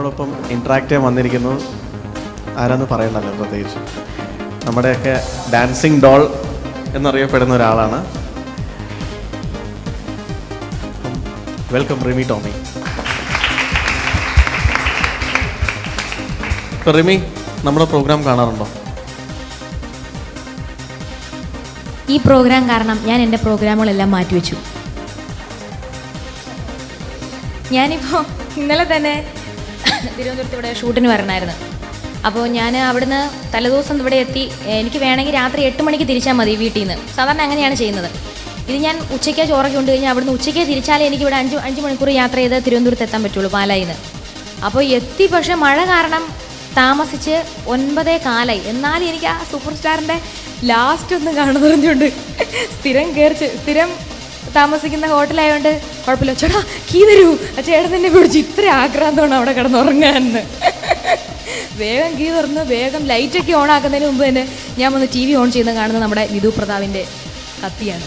നമ്മളോടൊപ്പം ഇൻട്രാക്ട് ചെയ്യാൻ വന്നിരിക്കുന്നത് ആരാന്ന് പറയണ്ടല്ലോ, പ്രത്യേകിച്ച് നമ്മുടെയൊക്കെ ഡാൻസിങ് ഡോൾ എന്നറിയപ്പെടുന്ന ഒരാളാണ്. വെൽക്കം റിമി ടോമി. ഇപ്പോൾ റിമി നമ്മുടെ പ്രോഗ്രാം കാണാറുണ്ടോ? ഈ പ്രോഗ്രാം കാരണം ഞാൻ എൻ്റെ പ്രോഗ്രാമുകളെല്ലാം മാറ്റിവെച്ചു. ഞാനിപ്പോൾ ഇന്നലെ തന്നെ തിരുവനന്തപുരത്ത് ഇവിടെ ഷൂട്ടിന് വരണമായിരുന്നു. അപ്പോൾ ഞാൻ അവിടുന്ന് തലേദിവസം ഇവിടെ എത്തി. എനിക്ക് വേണമെങ്കിൽ രാത്രി 8 മണിക്ക് തിരിച്ചാൽ മതി വീട്ടിൽ നിന്ന്. സാധാരണ അങ്ങനെയാണ് ചെയ്യുന്നത്. ഇത് ഞാൻ ഉച്ചയ്ക്ക് ചോറൊക്കെ കൊണ്ട് കഴിഞ്ഞാൽ അവിടുന്ന് ഉച്ചയ്ക്ക് തിരിച്ചാലേ എനിക്ക് ഇവിടെ 5 മണിക്കൂർ യാത്ര ചെയ്ത് തിരുവനന്തപുരത്ത് എത്താൻ പറ്റുള്ളൂ പാലായിൽ നിന്ന്. അപ്പോൾ എത്തി, പക്ഷേ മഴ കാരണം താമസിച്ച് 9:15. എന്നാലും എനിക്ക് ആ സൂപ്പർ സ്റ്റാറിൻ്റെ ലാസ്റ്റ് ഒന്ന് കാണുന്നു പറഞ്ഞുകൊണ്ട് സ്ഥിരം താമസിക്കുന്ന ഹോട്ടലായതുകൊണ്ട് കുഴപ്പമില്ല. ചേട്ടാ കീ തരൂ, ചേട്ടൻ തന്നെ പിടിച്ചു. ഇത്ര ആക്രാന്തമാണ് അവിടെ കിടന്നുറങ്ങാനെന്ന്. വേഗം കീ തുറന്ന് വേഗം ലൈറ്റൊക്കെ ഓൺ ആക്കുന്നതിന് മുമ്പ് തന്നെ ഞാൻ വന്ന് TV ഓൺ ചെയ്യുന്ന കാണുന്നത് നമ്മുടെ വിധു പ്രതാപിൻ്റെ കത്തിയാണ്.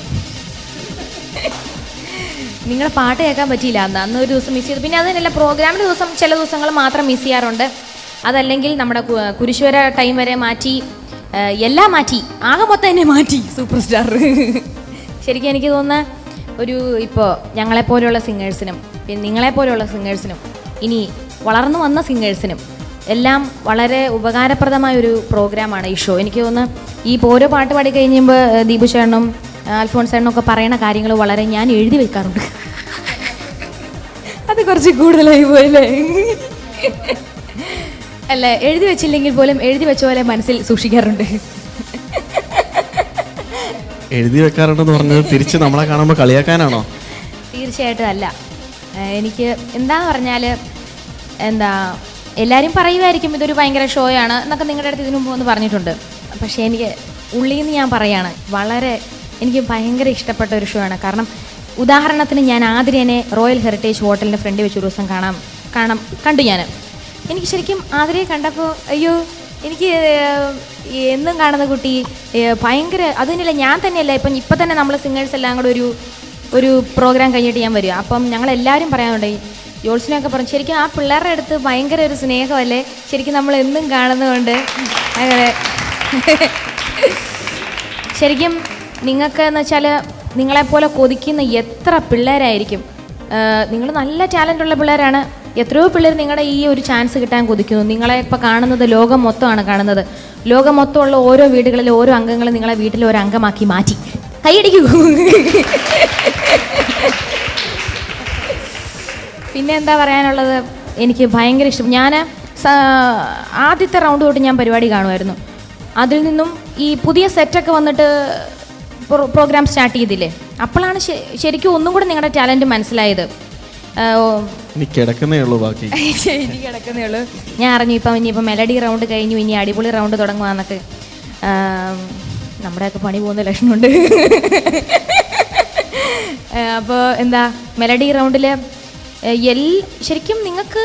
നിങ്ങളുടെ പാട്ട് കേൾക്കാൻ പറ്റിയില്ല അന്ന് ഒരു ദിവസം മിസ് ചെയ്തു. പിന്നെ അതിനല്ല, പ്രോഗ്രാമിൻ്റെ ദിവസം ചില ദിവസങ്ങൾ മാത്രം മിസ് ചെയ്യാറുണ്ട്. അതല്ലെങ്കിൽ നമ്മുടെ കുരിശുവര ടൈം വരെ മാറ്റി, എല്ലാം മാറ്റി, ആകെ മൊത്തം തന്നെ മാറ്റി സൂപ്പർ സ്റ്റാർ. ശരിക്കും എനിക്ക് തോന്നുന്ന ഇപ്പോൾ ഞങ്ങളെപ്പോലെയുള്ള സിംഗേഴ്സിനും പിന്നെ നിങ്ങളെപ്പോലെയുള്ള സിംഗേഴ്സിനും ഇനി വളർന്നു വന്ന സിംഗേഴ്സിനും എല്ലാം വളരെ ഉപകാരപ്രദമായൊരു പ്രോഗ്രാമാണ് ഈ ഷോ. എനിക്ക് തോന്നുന്നു ഈ ഓരോ പാട്ട് പാടി കഴിയുമ്പോൾ ദീപു ചേട്ടനും അൽഫോൺസ് ചേട്ടനും ഒക്കെ പറയുന്ന കാര്യങ്ങൾ വളരെ ഞാൻ എഴുതി വെക്കാറുണ്ട്. അത് കുറച്ച് കൂടുതലായി പോയല്ലേ? അല്ല, എഴുതി വെച്ചില്ലെങ്കിൽ പോലും എഴുതി വെച്ച പോലെ മനസ്സിൽ സൂക്ഷിക്കാറുണ്ട്. എഴുതി വെക്കാറുണ്ടെന്ന് പറഞ്ഞത് തിരിച്ച് നമ്മളെ കാണുമ്പോൾ കളിയാക്കാനാണോ? തീർച്ചയായിട്ടും അല്ല. എനിക്ക് എന്താന്ന് പറഞ്ഞാൽ എല്ലാവരും പറയുമായിരിക്കും ഇതൊരു ഭയങ്കര ഷോയാണ് എന്നൊക്കെ നിങ്ങളുടെ അടുത്ത് ഇതിനു മുമ്പ് ഒന്ന് പറഞ്ഞിട്ടുണ്ട്. പക്ഷേ എനിക്ക് ഉള്ളിൽ നിന്ന് ഞാൻ പറയുകയാണ്, എനിക്ക് ഭയങ്കര ഇഷ്ടപ്പെട്ട ഒരു ഷോ ആണ്. കാരണം ഉദാഹരണത്തിന് ഞാൻ ആതിരേനെ റോയൽ ഹെറിറ്റേജ് ഹോട്ടലിൻ്റെ ഫ്രണ്ടിൽ വെച്ച് ഒരു ദിവസം കണ്ടു ഞാൻ. എനിക്ക് ശരിക്കും ആതിരയെ കണ്ടപ്പോൾ അയ്യോ, എനിക്ക് എന്നും കാണുന്ന കുട്ടി ഭയങ്കര, അതിനല്ല ഞാൻ തന്നെയല്ല, ഇപ്പം തന്നെ നമ്മൾ സിംഗേഴ്സ് എല്ലാം കൂടെ ഒരു പ്രോഗ്രാം കഴിഞ്ഞിട്ട് ഞാൻ വരിക. അപ്പം ഞങ്ങളെല്ലാവരും പറയാനുണ്ട്, ജോൾസിനെയൊക്കെ പറഞ്ഞു ശരിക്കും ആ പിള്ളേരുടെ അടുത്ത് ഭയങ്കര ഒരു സ്നേഹമല്ലേ ശരിക്കും നമ്മൾ എന്നും കാണുന്നതുകൊണ്ട്. അങ്ങനെ ശരിക്കും നിങ്ങൾക്ക് എന്ന് വെച്ചാൽ നിങ്ങളെപ്പോലെ കൊതിക്കുന്ന എത്ര പിള്ളേരായിരിക്കും. നിങ്ങൾ നല്ല ടാലൻ്റുള്ള പിള്ളേരാണ്. എത്രയോ പിള്ളേർ നിങ്ങളുടെ ഈ ഒരു ചാൻസ് കിട്ടാൻ കൊതിക്കുന്നു. നിങ്ങളെ ഇപ്പോൾ കാണുന്നത് ലോകം മൊത്തമാണ് കാണുന്നത്. ലോകം മൊത്തമുള്ള ഓരോ വീടുകളിലെ ഓരോ അംഗങ്ങളും നിങ്ങളെ വീട്ടിൽ ഒരു അംഗമാക്കി മാറ്റി. കൈയടിക്കൂ. പിന്നെ എന്താ പറയാനുള്ളത്, എനിക്ക് ഭയങ്കര ഇഷ്ടം. ഞാൻ ആദ്യത്തെ റൗണ്ട് തൊട്ട് ഞാൻ പരിപാടി കാണുമായിരുന്നു. അതിൽ നിന്നും ഈ പുതിയ സെറ്റൊക്കെ വന്നിട്ട് പ്രോഗ്രാം സ്റ്റാർട്ട് ചെയ്തില്ലേ, അപ്പോഴാണ് ശരിക്കും ഒന്നും കൂടെ നിങ്ങളുടെ ടാലൻറ്റ് മനസ്സിലായത്. എനിക്ക് കിടക്കുന്നേ ഉള്ളൂ. ഞാൻ അറിഞ്ഞു ഇനിയിപ്പോൾ മെലഡി റൗണ്ട് കഴിഞ്ഞു, ഇനി അടിപൊളി റൗണ്ട് തുടങ്ങുവാന്നൊക്കെ. നമ്മുടെയൊക്കെ പണി പോകുന്ന ലക്ഷണമുണ്ട്. അപ്പോൾ മെലഡി റൗണ്ടിൽ ശരിക്കും നിങ്ങൾക്ക്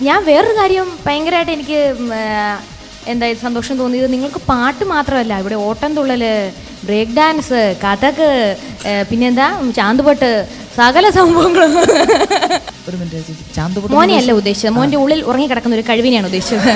ഞാൻ വേറൊരു കാര്യം ഭയങ്കരമായിട്ട് എനിക്ക് സന്തോഷം തോന്നിയത്, നിങ്ങൾക്ക് പാട്ട് മാത്രമല്ല, ഇവിടെ ഓട്ടം തുള്ളൽ, ബ്രേക്ക് ഡാൻസ്, കഥക്, പിന്നെന്താ ചാന്തുപട്ട്, സകല സംഭവങ്ങളും. മോനെയല്ല ഉദ്ദേശിച്ചത്, മോൻ്റെ ഉള്ളിൽ ഉറങ്ങിക്കിടക്കുന്ന ഒരു കഴിവിനെയാണ് ഉദ്ദേശിച്ചത്.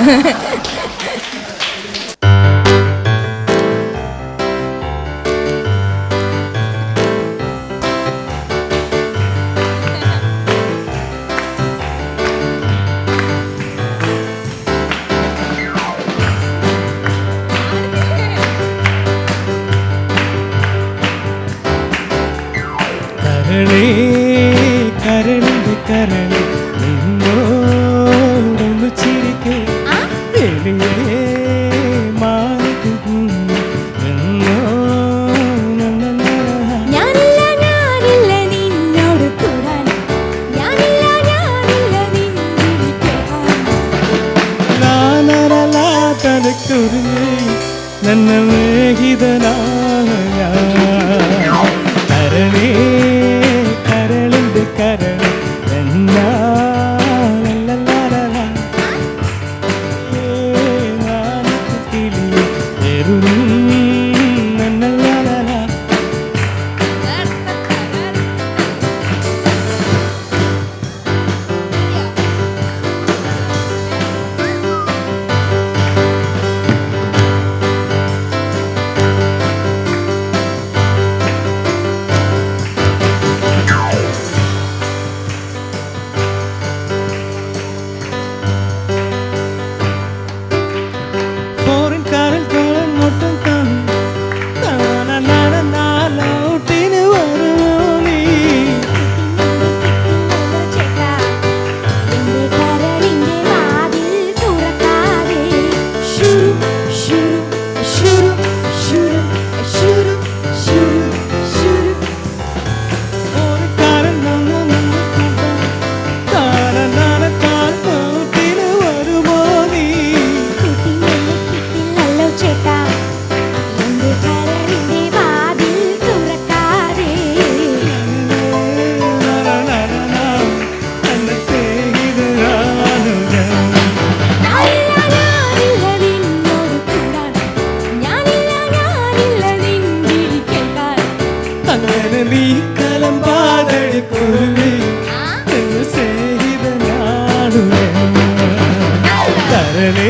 കരളേ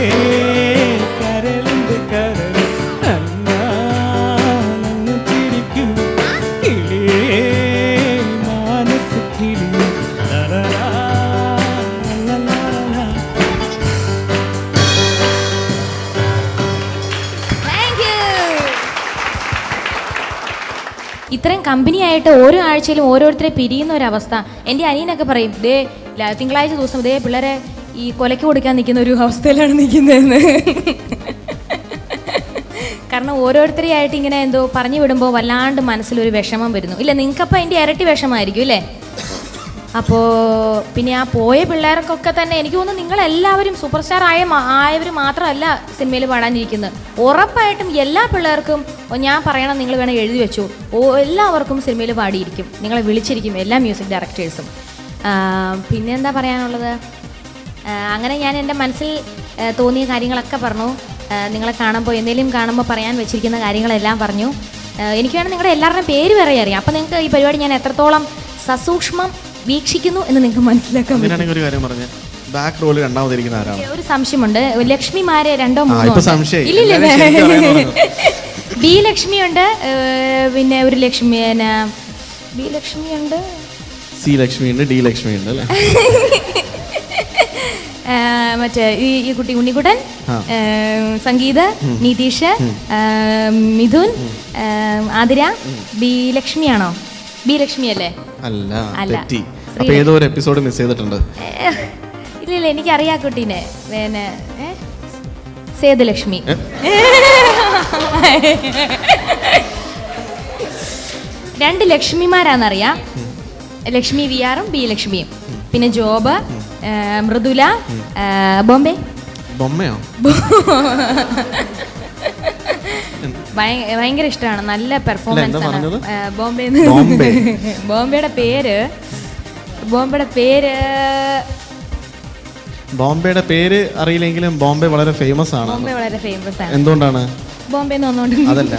കരളിൻ്റെ കരളേ അങ്ങ് പിടിക്കൂ കിളിയേ മാനസ കിളിയേ ലലലാ, ലലലാ. ഇത്രയും കമ്പനിയായിട്ട് ഓരോ ആഴ്ചയിലും ഓരോരുത്തരെ പിരിയുന്ന ഒരവസ്ഥ. എൻ്റെ അനിയനൊക്കെ പറയും, ദേ തിങ്കളാഴ്ച ദിവസം ദേ പിള്ളേരെ ഈ കൊലയ്ക്ക് കൊടുക്കാൻ നിൽക്കുന്ന ഒരു അവസ്ഥയിലാണ് നിൽക്കുന്നതെന്ന്. കാരണം ഓരോരുത്തരെയായിട്ട് ഇങ്ങനെ എന്തോ പറഞ്ഞു വിടുമ്പോൾ വല്ലാണ്ട് മനസ്സിലൊരു വിഷമം വരുന്നു. ഇല്ല, നിങ്ങൾക്കപ്പോൾ അതിൻ്റെ ഇരട്ടി വിഷമമായിരിക്കും അല്ലേ? അപ്പോൾ പിന്നെ ആ പോയ പിള്ളേർക്കൊക്കെ തന്നെ എനിക്ക് തോന്നുന്നു നിങ്ങളെല്ലാവരും സൂപ്പർ സ്റ്റാർ ആയവർ മാത്രമല്ല സിനിമയിൽ പാടാനിരിക്കുന്നത്. ഉറപ്പായിട്ടും എല്ലാ പിള്ളേർക്കും ഞാൻ പറയണം, നിങ്ങൾ വേണം എഴുതി വെച്ചു, എല്ലാവർക്കും സിനിമയിൽ പാടിയിരിക്കും, നിങ്ങളെ വിളിച്ചിരിക്കും എല്ലാ മ്യൂസിക് ഡയറക്ടേഴ്സും. പിന്നെ എന്താ പറയാനുള്ളത്? അങ്ങനെ ഞാൻ എൻ്റെ മനസ്സിൽ തോന്നിയ കാര്യങ്ങളൊക്കെ പറഞ്ഞു. നിങ്ങളെ കാണുമ്പോൾ എന്തെങ്കിലും കാണുമ്പോൾ പറയാൻ വെച്ചിരിക്കുന്ന കാര്യങ്ങളെല്ലാം പറഞ്ഞു. എനിക്ക് വേണം നിങ്ങളുടെ എല്ലാവരുടെയും പേര് വരെ അറിയാം. അപ്പോൾ നിങ്ങൾക്ക് ഈ പരിപാടി ഞാൻ എത്രത്തോളം സസൂക്ഷ്മം വീക്ഷിക്കുന്നു എന്ന് നിങ്ങൾക്ക് മനസ്സിലാക്കാൻ പറ്റും. ഒരു കാര്യം പറഞ്ഞേ, ബാക്ക് റോള് രണ്ടാമതിരിക്കുന്ന ആരാണ്? ഒരു സംശയമുണ്ട്. ലക്ഷ്മിമാരെ രണ്ടോ മൂന്നോ ഇല്ല, ബി ലക്ഷ്മിയുണ്ട്, പിന്നെ ഒരു ലക്ഷ്മി, ബി ലക്ഷ്മിയുണ്ട്, സി ലക്ഷ്മിയുണ്ട്, ഡി ലക്ഷ്മിയുണ്ട് അല്ലേ? മറ്റേ ഈ കുട്ടി ഉണ്ണിക്കുട്ടൻ, സംഗീത, നിതീഷ്, മിഥുൻ, ആതിര. ബി ലക്ഷ്മിയാണോ? ബി ലക്ഷ്മി അല്ലേ? അല്ല, അപ്പൊ ഏതോ ഒരു എപ്പിസോഡ് മിസ് ചെയ്തിട്ടുണ്ട്. ഇല്ല, എനിക്കറിയാം കുട്ടീനെ. പിന്നെ സേതുലക്ഷ്മി. രണ്ട് ലക്ഷ്മിമാരാന്നറിയാം, ലക്ഷ്മി വി ആറും ബി ലക്ഷ്മിയും. പിന്നെ ജോബ്, മൃദുല, ബോംബെ. ബൊമ്മയോ? ഭയങ്കര ഇഷ്ടമാണ്, നല്ല പെർഫോമൻസ് ആണ്. ബോംബെയുടെ പേര് അറിയില്ലെങ്കിലും ബോംബെ വളരെ ഫേമസ് ആണ്. എന്തുകൊണ്ടാണ്? ബോംബെ വന്നുകൊണ്ട് അതല്ല,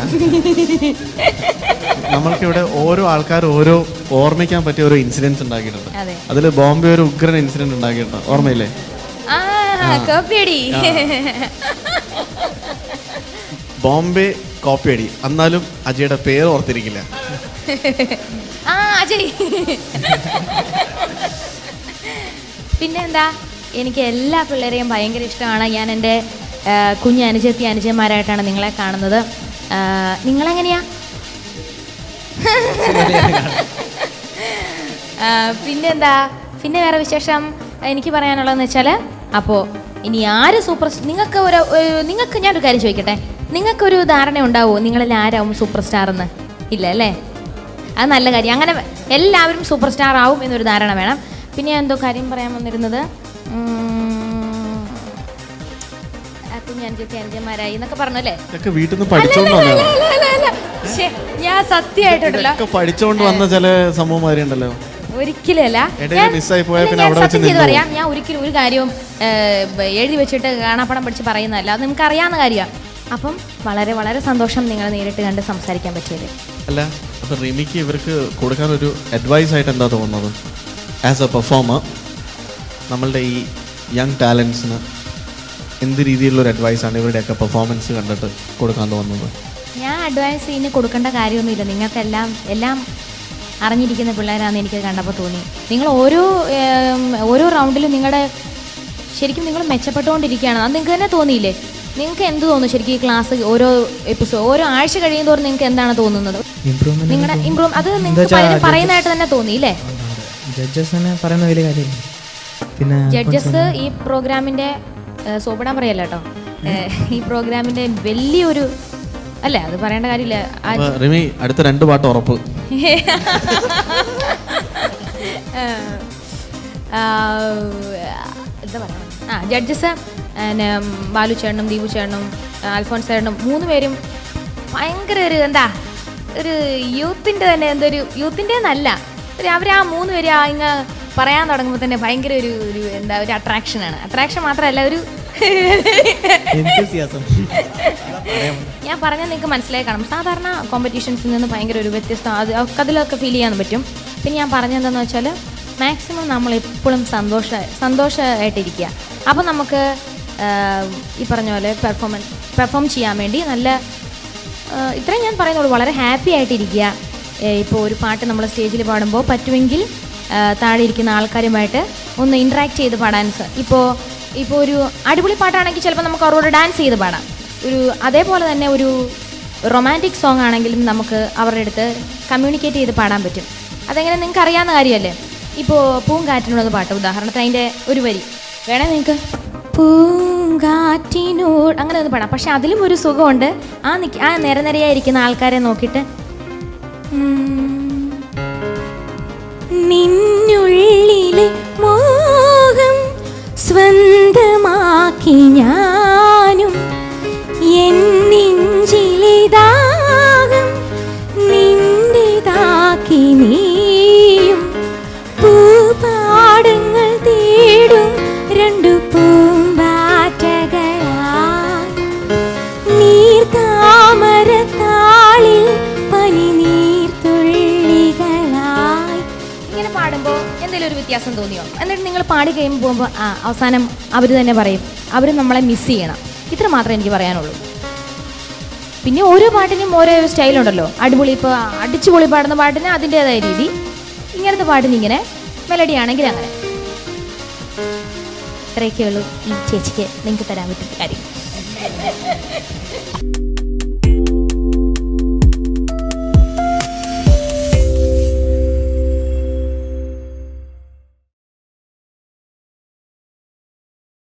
നമ്മൾക്കിവിടെ ഓരോ ആൾക്കാർ ഓരോ ഓർമ്മിക്കാൻ പറ്റിയ ഓരോ ഇൻസിഡൻസ് ഉണ്ടാക്കിയിട്ടുണ്ട്. അതിൽ ബോംബെ ഒരു ഉഗ്രൻ ഇൻസിഡന്റ് ഉണ്ടാക്കിയിട്ടുണ്ട്, ഓർമ്മയില്ലേ? ബോംബെ കോപ്പിയടി. എന്നാലും അജയുടെ പേര് ഓർത്തിരിക്കില്ല. അജയ്. പിന്നെന്താ, എനിക്ക് എല്ലാ പിള്ളേരെയും ഭയങ്കര ഇഷ്ടമാണ്. ഞാൻ എൻ്റെ കുഞ്ഞ് അനുജന്മാരായിട്ടാണ് നിങ്ങളെ കാണുന്നത്. നിങ്ങളെങ്ങനെയാ? പിന്നെന്താ, പിന്നെ വേറെ വിശേഷം എനിക്ക് പറയാനുള്ളതെന്ന് വെച്ചാൽ, അപ്പോൾ ഇനി ആര് സൂപ്പർ, നിങ്ങൾക്ക് ഞാനൊരു കാര്യം ചോദിക്കട്ടെ, നിങ്ങൾക്കൊരു ധാരണ ഉണ്ടാവുമോ നിങ്ങളിൽ ആരാവും സൂപ്പർ സ്റ്റാർ എന്ന്? ഇല്ല അല്ലേ? അത് നല്ല കാര്യം. അങ്ങനെ എല്ലാവരും സൂപ്പർ സ്റ്റാർ ആവും എന്നൊരു ധാരണ വേണം. പിന്നെ എന്തോ കാര്യം പറയാൻ വന്നിരുന്നത്, കുഞ്ഞനുജന്മാരായി എന്നൊക്കെ പറഞ്ഞല്ലേ? ഞാൻ സത്യമായിട്ടുണ്ടല്ലോ പഠിച്ചോണ്ട് വന്ന ചില സംഭവമാരുണ്ടല്ലോ. ഒരിക്കലല്ല, പറയാം, ഞാൻ ഒരിക്കലും ഒരു കാര്യവും എഴുതി വെച്ചിട്ട് കാണാപ്പടം പഠിച്ച് പറയുന്നതല്ല, അത് നിങ്ങൾക്ക് അറിയാവുന്ന കാര്യമാണ്. അപ്പം വളരെ വളരെ സന്തോഷം നിങ്ങളെ നേരിട്ട് കണ്ട് സംസാരിക്കാൻ പറ്റിയത്. അല്ല, അപ്പൊ റിമിക്ക് ഇവർക്ക് കൊടുക്കാൻ ഒരു അഡ്വൈസ് ആയിട്ട് എന്താ തോന്നുന്നത്? ആസ് എ പെർഫോമർ നമ്മളുടെ ഈ യങ് ടാലൻസിന് എന്ത് രീതിയിലുള്ളൊരു അഡ്വൈസാണ് ഇവരുടെയൊക്കെ പെർഫോമൻസ് കണ്ടിട്ട് കൊടുക്കാൻ തോന്നുന്നത്? ഞാൻ അഡ്വൈസ് ഇനി കൊടുക്കേണ്ട കാര്യമൊന്നുമില്ല. നിങ്ങൾക്കെല്ലാം എല്ലാം അറിഞ്ഞിരിക്കുന്ന പിള്ളേരാണെന്ന് എനിക്കത് കണ്ടപ്പോൾ തോന്നി. നിങ്ങൾ ഓരോ റൗണ്ടിലും ശരിക്കും നിങ്ങൾ മെച്ചപ്പെട്ടുകൊണ്ടിരിക്കുകയാണ്. അത് നിങ്ങൾക്ക് തന്നെ തോന്നിയില്ലേ? നിങ്ങൾക്ക് എന്ത് തോന്നുന്നു ശരിക്കും ഈ ക്ലാസ് ഓരോ ആഴ്ച കഴിയുന്തോറും നിങ്ങൾക്ക് എന്താണ് തോന്നുന്നത്? നിങ്ങളുടെ ഇമ്പ്രൂവ് അത് നിങ്ങൾക്ക് പറയുന്നതായിട്ട് തന്നെ തോന്നിയില്ലേ? പിന്നെ ജഡ്ജസ് ഈ പ്രോഗ്രാമിൻ്റെ സോപ്പിടാൻ പറയല്ല കേട്ടോ, ഈ പ്രോഗ്രാമിൻ്റെ വലിയൊരു അല്ലേ, അത് പറയേണ്ട കാര്യമില്ല. റിമി അടുത്ത 2 പാട്ട് ഉറപ്പ്. എന്താ പറയുക, ജഡ്ജസ് ബാലു ചേട്ടനും ദീപു ചേട്ടനും അൽഫോൺസ് ചേട്ടനും 3 പേരും ഭയങ്കര ഒരു യൂത്തിൻ്റെ തന്നെ യൂത്തിൻ്റെ എന്നല്ല, അവർ ആ 3 പേര് ഇങ്ങ് പറയാൻ തുടങ്ങുമ്പോൾ തന്നെ ഭയങ്കര ഒരു അട്രാക്ഷനാണ്. അട്രാക്ഷൻ മാത്രമല്ല, ഒരു ഞാൻ പറഞ്ഞാൽ നിങ്ങൾക്ക് മനസ്സിലായി കാണും. സാധാരണ കോമ്പറ്റീഷൻസിൽ നിന്ന് ഭയങ്കര ഒരു വ്യത്യസ്തം അതിലൊക്കെ ഫീൽ ചെയ്യാൻ പറ്റും. പിന്നെ ഞാൻ പറഞ്ഞതെന്താണെന്ന് വെച്ചാൽ, മാക്സിമം നമ്മൾ എപ്പോഴും സന്തോഷമായിട്ടിരിക്കുക. അപ്പോൾ നമുക്ക് ഈ പറഞ്ഞ പോലെ പെർഫോം ചെയ്യാൻ വേണ്ടി നല്ല ഇത്രയും ഞാൻ പറയുന്നുള്ളൂ. വളരെ ഹാപ്പി ആയിട്ടിരിക്കുക. ഇപ്പോൾ ഒരു പാട്ട് നമ്മൾ സ്റ്റേജിൽ പാടുമ്പോൾ പറ്റുമെങ്കിൽ താഴെ ഇരിക്കുന്ന ആൾക്കാരുമായിട്ട് ഒന്ന് ഇൻട്രാക്ട് ചെയ്ത് പാടാൻ. ഇപ്പോൾ ഒരു അടിപൊളി പാട്ടാണെങ്കിൽ ചിലപ്പോൾ നമുക്ക് അവരോട് ഡാൻസ് ചെയ്ത് പാടാം. അതേപോലെ തന്നെ ഒരു റൊമാൻറ്റിക് സോങ് ആണെങ്കിലും നമുക്ക് അവരുടെ അടുത്ത് കമ്മ്യൂണിക്കേറ്റ് ചെയ്ത് പാടാൻ പറ്റും. അതെങ്ങനെ നിങ്ങൾക്ക് അറിയാവുന്ന കാര്യമല്ലേ. ഇപ്പോൾ പൂങ്കാറ്റിനോട് പാട്ട് ഉദാഹരണത്തിന് അതിൻ്റെ ഒരു വരി വേണേ നിങ്ങൾക്ക് പൂങ്കാറ്റിനോട് അങ്ങനെ ഒന്ന് പാടാം. പക്ഷെ അതിലും ഒരു സുഖമുണ്ട്. ആ നിരനിരയായിരിക്കുന്ന ആൾക്കാരെ നോക്കിയിട്ട് നിന്നുള്ളിലെ മോഹം സ്വന്തമാക്കി ഞാനും എൻ നെഞ്ചിലെ ദാഹം നിന്റേതാക്കി നീയും പൂപ്പാടങ്ങൾ തേടും രണ്ടു പൂമ്പാറ്റകളായി നീർത്താമരത്താളിൽ പനി നീർത്തുള്ളികളായി. ഇങ്ങനെ പാടുമ്പോൾ എന്തെങ്കിലും ഒരു വ്യത്യാസം തോന്നിയോ? എന്നിട്ട് നിങ്ങൾ പാടി കഴിയുമ്പോൾ പോകുമ്പോൾ അവസാനം അവർ തന്നെ പറയും അവർ നമ്മളെ മിസ് ചെയ്യണം. ഇത്ര മാത്രമേ എനിക്ക് പറയാനുള്ളൂ. പിന്നെ ഓരോ പാട്ടിനും ഓരോ സ്റ്റൈലുണ്ടല്ലോ. ഇപ്പോൾ അടിച്ചുപൊളി പാടുന്ന പാട്ടിന് അതിൻ്റേതായ രീതി, ഇങ്ങനത്തെ പാട്ടിന് ഇങ്ങനെ, മെലഡി ആണെങ്കിൽ അങ്ങനെ. ഇത്രയൊക്കെ ഉള്ളൂ ഈ ചേച്ചിക്ക് നിങ്ങൾക്ക് തരാൻ പറ്റുന്ന കാര്യം.